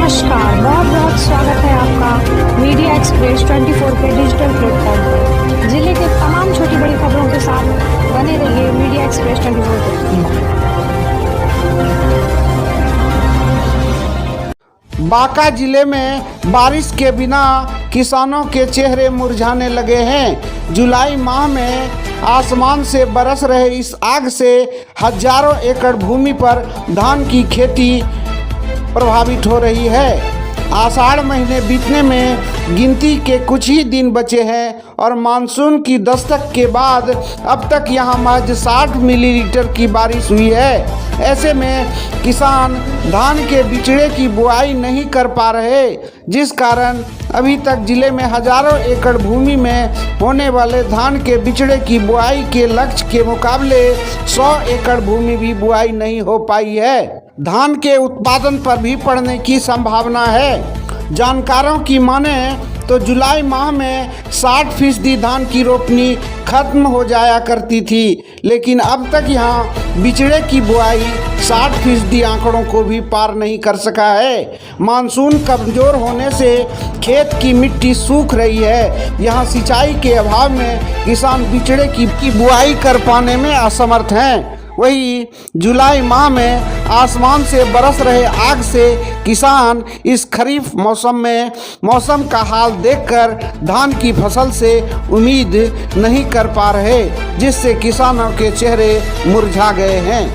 नमस्कार, बहुत बहुत स्वागत है आपका मीडिया एक्सप्रेस 24 के डिजिटल प्लेटफॉर्म पर। जिले के तमाम छोटी बड़ी खबरों के साथ बने रहिए मीडिया एक्सप्रेस 24 पर। बांका जिले में बारिश के बिना किसानों के चेहरे मुरझाने लगे हैं। जुलाई माह में आसमान से बरस रहे इस आग से हजारों एकड़ भूमि पर धान की खेती प्रभावित हो रही है। आषाढ़ महीने बीतने में गिनती के कुछ ही दिन बचे हैं और मानसून की दस्तक के बाद अब तक यहां महज 60 मिलीमीटर की बारिश हुई है। ऐसे में किसान धान के बिचड़े की बुआई नहीं कर पा रहे, जिस कारण अभी तक जिले में हजारों एकड़ भूमि में होने वाले धान के बिचड़े की बुआई के लक्ष्य के मुकाबले 100 एकड़ भूमि भी बुआई नहीं हो पाई है। धान के उत्पादन पर भी पड़ने की संभावना है। जानकारों की माने तो जुलाई माह में 60% धान की रोपनी खत्म हो जाया करती थी, लेकिन अब तक यहाँ बिचड़े की बुआई 60% आंकड़ों को भी पार नहीं कर सका है। मानसून कमजोर होने से खेत की मिट्टी सूख रही है। यहाँ सिंचाई के अभाव में किसान बिचड़े की बुआई कर पाने में असमर्थ हैं। वही जुलाई माह में आसमान से बरस रहे आग से किसान इस खरीफ मौसम का हाल देखकर धान की फसल से उम्मीद नहीं कर पा रहे, जिससे किसानों के चेहरे मुरझा गए हैं।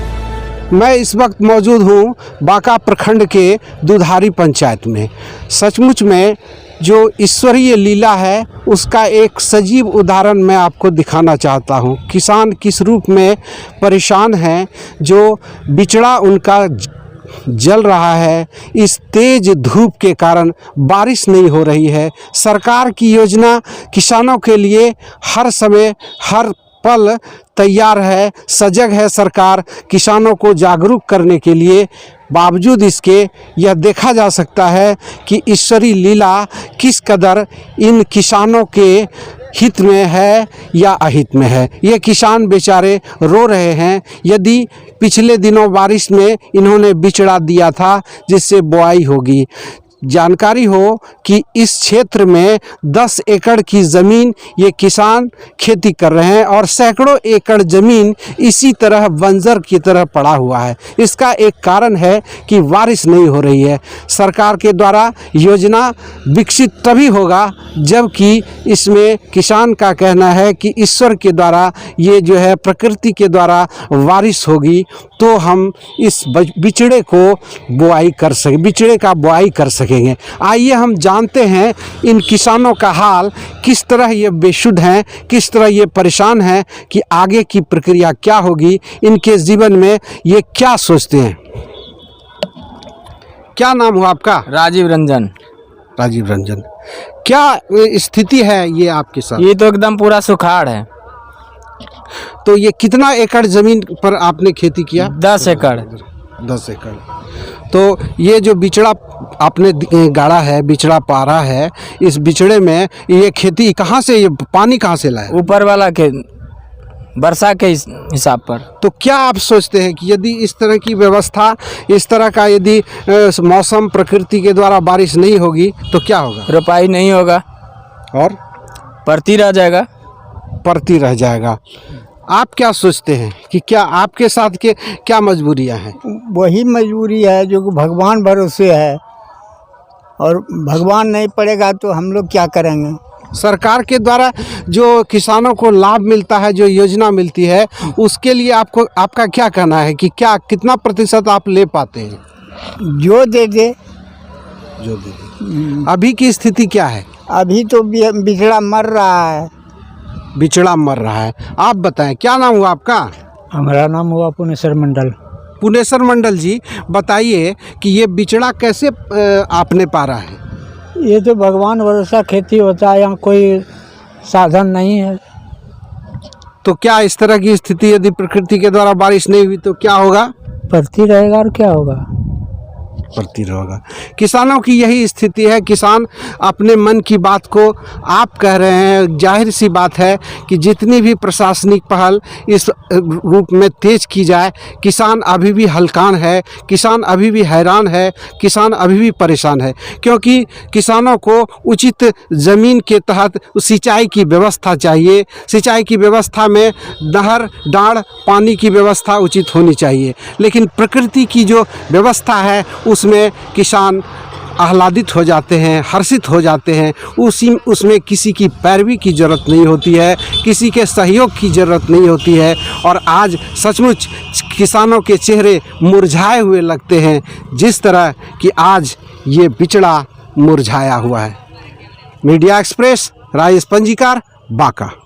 मैं इस वक्त मौजूद हूँ बांका प्रखंड के दुधारी पंचायत में। सचमुच में जो ईश्वरीय लीला है उसका एक सजीव उदाहरण मैं आपको दिखाना चाहता हूँ। किसान किस रूप में परेशान हैं, जो बिचड़ा उनका जल रहा है। इस तेज धूप के कारण बारिश नहीं हो रही है। सरकार की योजना किसानों के लिए हर समय हर पल तैयार है, सजग है सरकार किसानों को जागरूक करने के लिए। बावजूद इसके यह देखा जा सकता है कि ईश्वरीय लीला किस कदर इन किसानों के हित में है या अहित में है। ये किसान बेचारे रो रहे हैं। यदि पिछले दिनों बारिश में इन्होंने बिचड़ा दिया था जिससे बुआई होगी, जानकारी हो कि इस क्षेत्र में 10 एकड़ की ज़मीन ये किसान खेती कर रहे हैं और सैकड़ों एकड़ ज़मीन इसी तरह बंजर की तरह पड़ा हुआ है। इसका एक कारण है कि बारिश नहीं हो रही है। सरकार के द्वारा योजना विकसित तभी होगा जबकि इसमें किसान का कहना है कि ईश्वर के द्वारा ये जो है प्रकृति के द्वारा बारिश होगी तो हम इस बिचड़े को बुआई कर सकें, बिचड़े का बुआई कर सकें। आइए हम जानते हैं इन किसानों का हाल, किस तरह ये बेसुध हैं, किस तरह ये परेशान हैं कि आगे की प्रक्रिया क्या होगी, इनके जीवन में ये क्या सोचते हैं। क्या नाम हुआ आपका? राजीव रंजन। राजीव रंजन, क्या स्थिति है ये आपके साथ? ये तो एकदम पूरा सुखाड़ है। तो ये कितना एकड़ जमीन पर आपने खेती किया? 10 एकड़। 10 एकड़। तो ये जो बिचड़ा आपने गाड़ा है, बिचड़ा पारा है, इस बिचड़े में ये खेती कहाँ से, ये पानी कहाँ से लाया? ऊपर वाला के वर्षा के हिसाब पर। तो क्या आप सोचते हैं कि यदि इस तरह की व्यवस्था, इस तरह का यदि मौसम प्रकृति के द्वारा बारिश नहीं होगी तो क्या होगा? रोपाई नहीं होगा और परती रह जाएगा। परती रह जाएगा। आप क्या सोचते हैं कि क्या आपके साथ के क्या मजबूरियां हैं? वही मजबूरी है जो भगवान भरोसे है, और भगवान नहीं पड़ेगा तो हम लोग क्या करेंगे। सरकार के द्वारा जो किसानों को लाभ मिलता है, जो योजना मिलती है, उसके लिए आपका क्या कहना है कि क्या कितना प्रतिशत आप ले पाते हैं? जो दे दे। जो दे दे। अभी की स्थिति क्या है? अभी तो बिचड़ा मर रहा है। बिचड़ा मर रहा है। आप बताएं, क्या नाम हुआ आपका? हमारा नाम हुआ पुनेश्वर मंडल। पुनेश्वर मंडल जी, बताइए कि ये बिचड़ा कैसे आपने पारा है? ये तो भगवान भरोसा खेती होता है, यहाँ कोई साधन नहीं है। तो क्या इस तरह की स्थिति यदि प्रकृति के द्वारा बारिश नहीं हुई तो क्या होगा? पड़ती रहेगा और क्या होगा। पड़ती रहेगा। किसानों की यही स्थिति है। किसान अपने मन की बात को आप कह रहे हैं, जाहिर सी बात है कि जितनी भी प्रशासनिक पहल इस रूप में तेज की जाए, किसान अभी भी हलकान है, किसान अभी भी हैरान है, किसान अभी भी परेशान है, क्योंकि किसानों को उचित ज़मीन के तहत सिंचाई की व्यवस्था चाहिए। सिंचाई की व्यवस्था में नहर, डांड, पानी की व्यवस्था उचित होनी चाहिए, लेकिन प्रकृति की जो व्यवस्था है उसमें किसान आह्लादित हो जाते हैं, हर्षित हो जाते हैं। उसमें किसी की पैरवी की ज़रूरत नहीं होती है, किसी के सहयोग की ज़रूरत नहीं होती है। और आज सचमुच किसानों के चेहरे मुरझाए हुए लगते हैं, जिस तरह कि आज ये बिचड़ा मुरझाया हुआ है। Media express, Rajesh Panjikar, Banka.